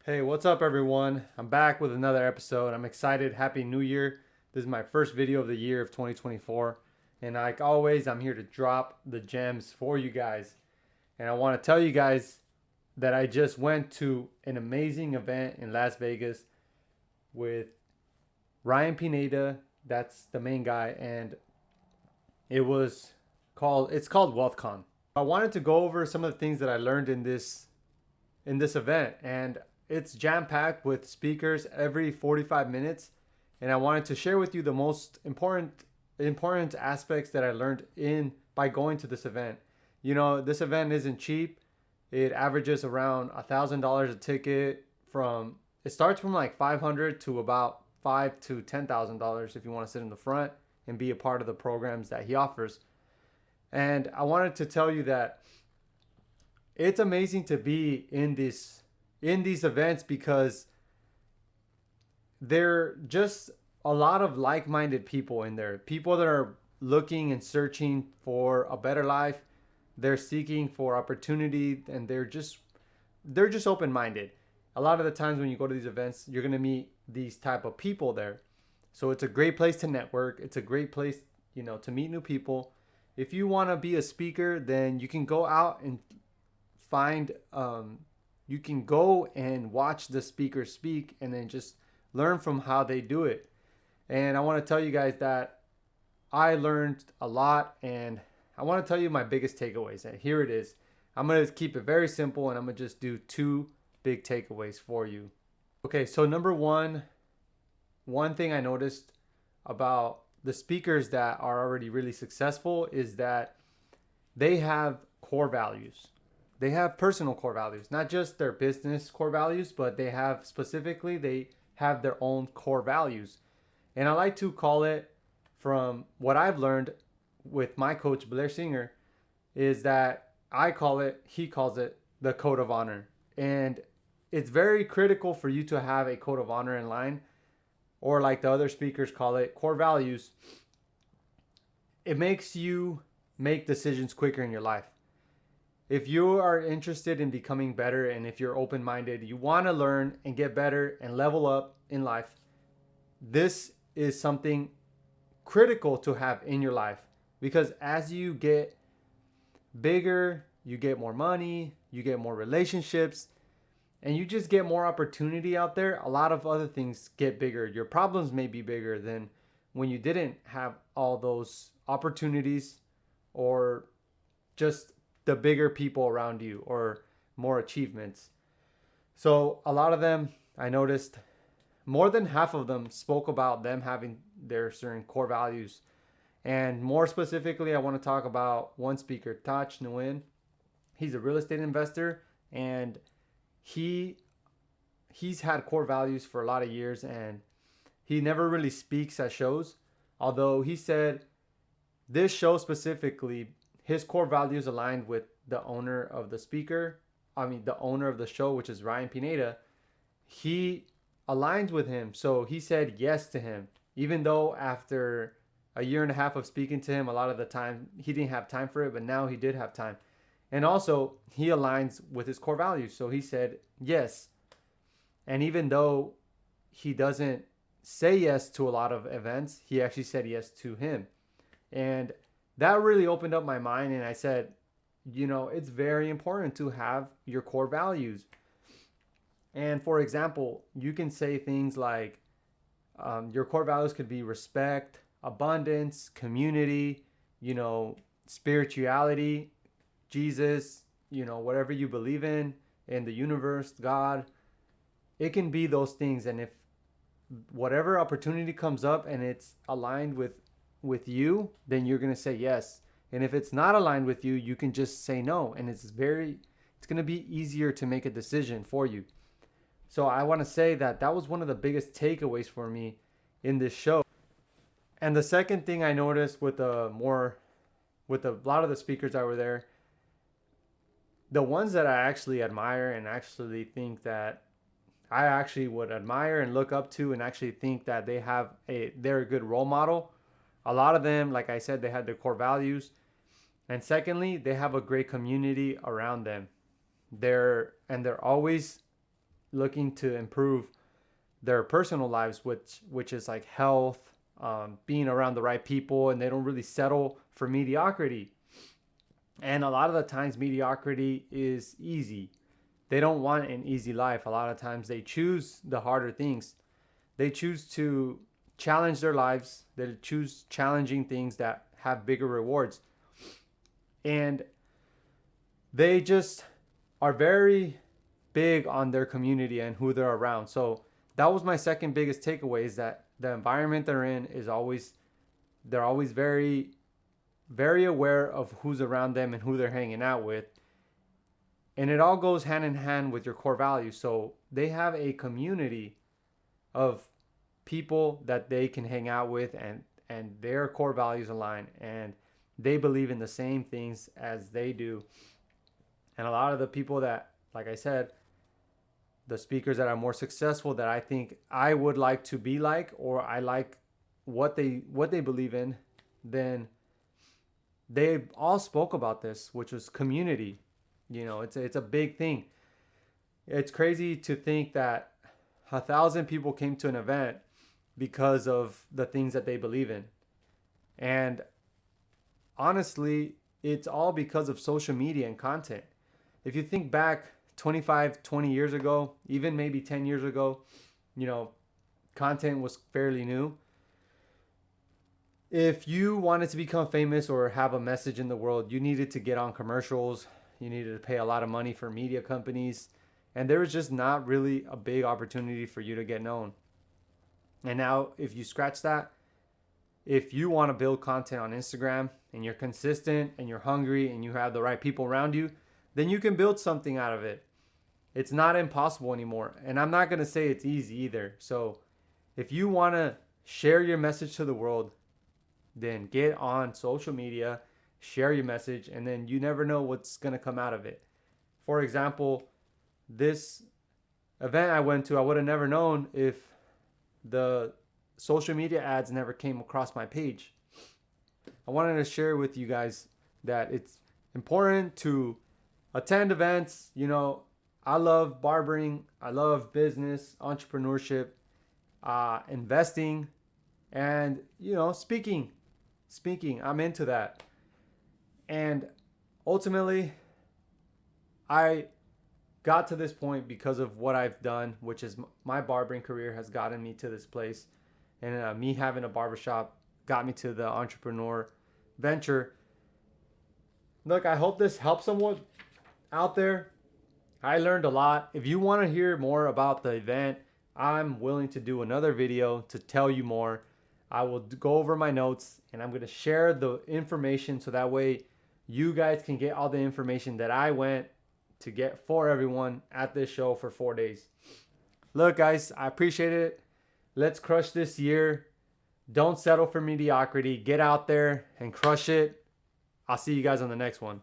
Hey, what's up, everyone? I'm back with another episode. I'm excited. Happy New Year. This is my first video of the year of 2024. And like always, I'm here to drop the gems for you guys. And I want to tell you guys that I just went to an amazing event in Las Vegas with Ryan Pineda. That's the main guy. And it's called Wealthcon. I wanted to go over some of the things that I learned in this event, and it's jam packed with speakers every 45 minutes. And I wanted to share with you the most important aspects that I learned in by going to this event. You know, this event isn't cheap. It averages around $1,000 a ticket. From it starts from like 500 to about $5,000 to $10,000 if you want to sit in the front and be a part of the programs that he offers. And I wanted to tell you that it's amazing to be in these events because they're just a lot of like-minded people in there. People that are looking and searching for a better life. They're seeking for opportunity, and they're just open-minded. A lot of the times when you go to these events, you're going to meet these type of people there. So it's a great place to network. It's a great place, to meet new people. If you want to be a speaker, then you can go out and find you can go and watch the speaker speak and then just learn from how they do it. And I want to tell you guys that I learned a lot, and I want to tell you my biggest takeaways. And here it is. I'm going to keep it very simple, and I'm going to just do two big takeaways for you. Okay, so number one thing I noticed about the speakers that are already really successful is that they have core values. They have personal core values, not just their business core values, but they have their own core values. And I like to call it, from what I've learned with my coach Blair Singer, is that he calls it the code of honor. And it's very critical for you to have a code of honor in line, or like the other speakers call it, core values. It makes you make decisions quicker in your life. If you are interested in becoming better, and if you're open-minded, you want to learn and get better and level up in life, this is something critical to have in your life. Because as you get bigger, you get more money, you get more relationships, and you just get more opportunity out there. A lot of other things get bigger. Your problems may be bigger than when you didn't have all those opportunities, or just the bigger people around you, or more achievements. So a lot of them, I noticed, more than half of them spoke about them having their certain core values. And more specifically, I want to talk about one speaker, Taj Nguyen. He's a real estate investor, and he's had core values for a lot of years, and he never really speaks at shows. Although he said this show specifically, his core values aligned with the owner of the owner of the show, which is Ryan Pineda. He aligns with him. So he said yes to him, even though after a year and a half of speaking to him, a lot of the time he didn't have time for it, but now he did have time. And also, he aligns with his core values. So he said yes. And even though he doesn't say yes to a lot of events, he actually said yes to him. And that really opened up my mind. And I said, it's very important to have your core values. And for example, you can say things like, your core values could be respect, abundance, community, spirituality, Jesus, whatever you believe in the universe, God. It can be those things. And if whatever opportunity comes up and it's aligned with you, then you're going to say yes. And if it's not aligned with you, you can just say no. And it's going to be easier to make a decision for you. So I want to say that was one of the biggest takeaways for me in this show. And the second thing I noticed with a lot of the speakers that were there, the ones that I actually admire and actually think that I actually would admire and look up to, and actually think that they're a good role model. A lot of them, like I said, they had their core values. And secondly, they have a great community around them. They're always looking to improve their personal lives, which is like health, being around the right people, and they don't really settle for mediocrity. And a lot of the times, mediocrity is easy. They don't want an easy life. A lot of times, they choose the harder things. They choose to challenge their lives. They choose challenging things that have bigger rewards. And they just are very big on their community and who they're around. So that was my second biggest takeaway, is that the environment they're in is always, they're always very, very aware of who's around them and who they're hanging out with. And it all goes hand in hand with your core values. So they have a community of people that they can hang out with, and their core values align, and they believe in the same things as they do. And a lot of the people that, like I said, the speakers that are more successful, that I think I would like to be like, or I like what they believe in, then they all spoke about this, which was community. It's a big thing. It's crazy to think that 1,000 people came to an event because of the things that they believe in. And honestly, it's all because of social media and content. If you think back 25, 20 years ago, even maybe 10 years ago, content was fairly new. If you wanted to become famous or have a message in the world, you needed to get on commercials. You needed to pay a lot of money for media companies. And there was just not really a big opportunity for you to get known. And now, if you scratch that, if you want to build content on Instagram and you're consistent and you're hungry and you have the right people around you, then you can build something out of it. It's not impossible anymore. And I'm not going to say it's easy either. So if you want to share your message to the world, then get on social media, share your message, and then you never know what's going to come out of it. For example, this event I went to, I would have never known if the social media ads never came across my page. I wanted to share with you guys that it's important to attend events. I love barbering. I love business, entrepreneurship, investing, and, speaking. I'm into that. And ultimately, I got to this point because of what I've done, which is my barbering career has gotten me to this place. And me having a barbershop got me to the entrepreneur venture. Look, I hope this helps someone out there. I learned a lot. If you want to hear more about the event, I'm willing to do another video to tell you more. I will go over my notes and I'm going to share the information so that way you guys can get all the information that I went to get for everyone at this show for 4 days. Look, guys, I appreciate it. Let's crush this year. Don't settle for mediocrity. Get out there and crush it. I'll see you guys on the next one.